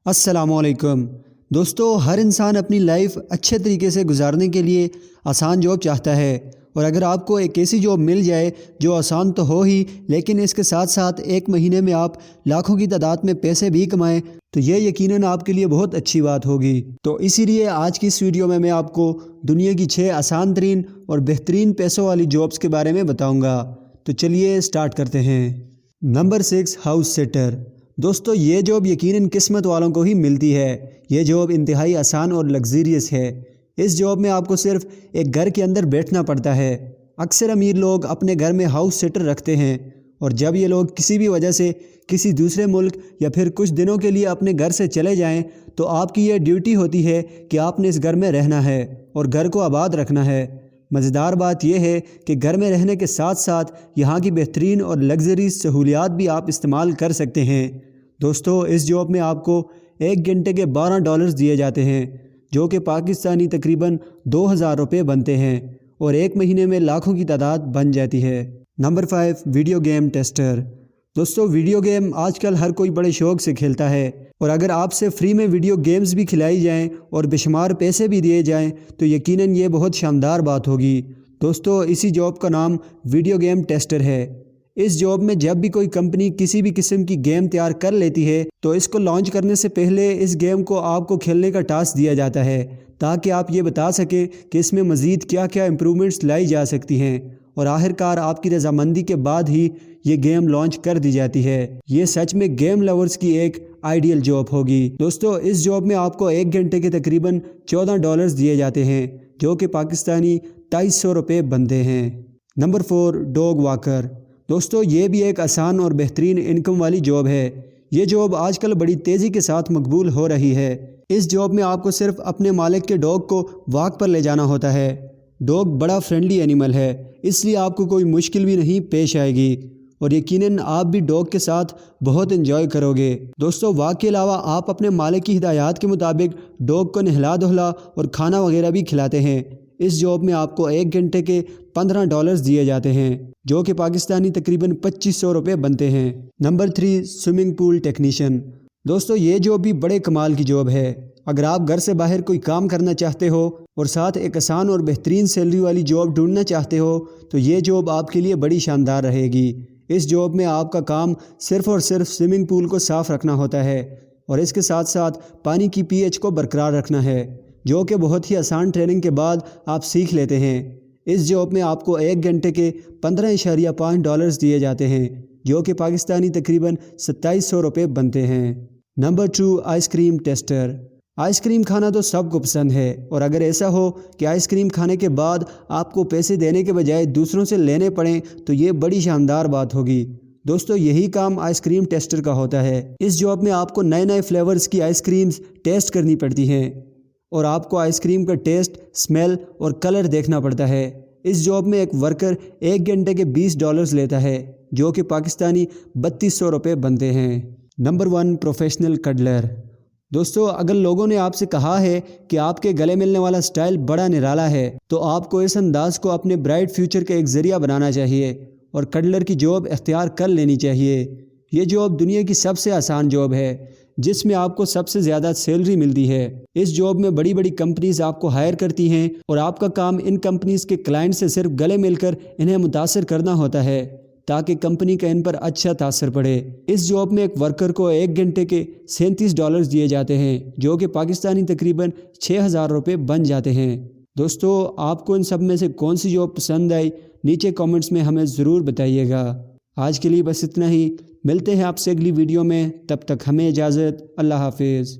अस्सलामुअलैकुम दोस्तों, हर इंसान अपनी लाइफ अच्छे तरीके से गुजारने के लिए आसान जॉब चाहता है। और अगर आपको एक ऐसी जॉब मिल जाए जो आसान तो हो ही, लेकिन इसके साथ साथ एक महीने में आप लाखों की तादाद में पैसे भी कमाएं, तो ये यकीनन आपके लिए बहुत अच्छी बात होगी। तो इसीलिए आज की इस वीडियो में मैं आपको दुनिया की 6 आसान तरीन और बेहतरीन पैसों वाली जॉब्स के बारे में बताऊँगा। तो चलिए स्टार्ट करते हैं। Number 6, house sitter. दोस्तों, ये जॉब यकीनन किस्मत वालों को ही मिलती है। ये जॉब इंतहाई आसान और लग्जरियस है। इस जॉब में आपको सिर्फ एक घर के अंदर बैठना पड़ता है। अक्सर अमीर लोग अपने घर में हाउस सिटर रखते हैं, और जब ये लोग किसी भी वजह से किसी दूसरे मुल्क या फिर कुछ दिनों के लिए अपने घर से चले जाएं, तो आपकी ये ड्यूटी होती है कि आपने इस घर में रहना है और घर को आबाद रखना है। मज़ेदार बात यह है कि घर में रहने के साथ साथ यहाँ की बेहतरीन और लग्जरी सहूलियात भी आप इस्तेमाल कर सकते हैं। दोस्तों, इस जॉब में आपको 1 घंटे के $12 दिए जाते हैं, जो कि पाकिस्तानी तकरीबन 2000 रुपये बनते हैं, और एक महीने में लाखों की तादाद बन जाती है। Number 5, video game tester. दोस्तों, वीडियो गेम आजकल हर कोई बड़े शौक़ से खेलता है, और अगर आपसे फ्री में वीडियो गेम्स भी खिलाई जाएं और बेशुमार पैसे भी दिए जाएं, तो यकीनन ये बहुत शानदार बात होगी। दोस्तों, इसी जॉब का नाम वीडियो गेम टेस्टर है। इस जॉब में जब भी कोई कंपनी किसी भी किस्म की गेम तैयार कर लेती है, तो इसको लॉन्च करने से पहले इस गेम को आपको खेलने का टास्क दिया जाता है, ताकि आप ये बता सकें कि इसमें मज़ीद क्या क्या इम्प्रूवमेंट्स लाई जा सकती हैं, और आखिरकार आपकी रजामंदी के बाद ही ये गेम लॉन्च कर दी जाती है। ये सच में गेम लवर्स की एक आइडियल जॉब होगी। दोस्तों, इस जॉब में आपको 1 घंटे के तकरीबन $14 दिए जाते हैं, जो कि पाकिस्तानी 2300 रुपये बनते हैं। Number 4, dog walker. दोस्तों, ये भी एक आसान और बेहतरीन इनकम वाली जॉब है। ये जॉब आजकल बड़ी तेज़ी के साथ मकबूल हो रही है। इस जॉब में आपको सिर्फ अपने मालिक के डॉग को वॉक पर ले जाना होता है। डॉग बड़ा फ्रेंडली एनिमल है, इसलिए आपको कोई मुश्किल भी नहीं पेश आएगी, और यकीनन आप भी डॉग के साथ बहुत एंजॉय करोगे। दोस्तों, वॉक के अलावा आप अपने मालिक की हिदायत के मुताबिक डॉग को नहला धुला और खाना वगैरह भी खिलाते हैं। इस जॉब में आपको 1 घंटे के $15 दिए जाते हैं, जो कि पाकिस्तानी तकरीबन 2500 रुपये बनते हैं। Number 3, swimming pool technician. दोस्तों, ये जॉब भी बड़े कमाल की जॉब है। अगर आप घर से बाहर कोई काम करना चाहते हो और साथ एक आसान और बेहतरीन सैलरी वाली जॉब ढूंढना चाहते हो, तो ये जॉब आपके लिए बड़ी शानदार रहेगी। इस जॉब में आपका काम सिर्फ़ और सिर्फ स्विमिंग पूल को साफ़ रखना होता है, और इसके साथ साथ पानी की pH को बरकरार रखना है, जो कि बहुत ही आसान ट्रेनिंग के बाद आप सीख लेते हैं। इस जॉब में आपको 1 घंटे के $15.5 दिए जाते हैं, जो कि पाकिस्तानी तकरीबन 2700 रुपये बनते हैं। Number 2, ice cream tester. आइसक्रीम खाना तो सबको पसंद है, और अगर ऐसा हो कि आइसक्रीम खाने के बाद आपको पैसे देने के बजाय दूसरों से लेने पड़ें, तो ये बड़ी शानदार बात होगी। दोस्तों, यही काम आइसक्रीम टेस्टर का होता है। इस जॉब में आपको नए नए फ्लेवर्स की आइसक्रीम्स टेस्ट करनी पड़ती हैं, और आपको आइसक्रीम का टेस्ट, स्मेल और कलर देखना पड़ता है। इस जॉब में एक वर्कर 1 घंटे के $20 लेता है, जो कि पाकिस्तानी 3200 रुपये बनते हैं। Number 1, professional cuddler. दोस्तों, अगर लोगों ने आपसे कहा है कि आपके गले मिलने वाला स्टाइल बड़ा निराला है, तो आपको इस अंदाज को अपने ब्राइट फ्यूचर का एक ज़रिया बनाना चाहिए और कडलर की जॉब इख्तियार कर लेनी चाहिए। ये जॉब दुनिया की सबसे आसान जॉब है, जिसमें आपको सबसे ज़्यादा सैलरी मिलती है। इस जॉब में बड़ी बड़ी कंपनीज आपको हायर करती हैं, और आपका काम इन कंपनीज के क्लाइंट से सिर्फ गले मिलकर इन्हें मुतासर करना होता है, ताकि कंपनी का इन पर अच्छा तासर पड़े। इस जॉब में एक वर्कर को 1 घंटे के $37 दिए जाते हैं, जो कि पाकिस्तानी तकरीबन 6000 रुपये बन जाते हैं। दोस्तों, आपको इन सब में से कौन सी जॉब पसंद आई, नीचे कमेंट्स में हमें ज़रूर बताइएगा। आज के लिए बस इतना ही। मिलते हैं आपसे अगली वीडियो में, तब तक हमें इजाज़त। अल्लाह हाफिज़।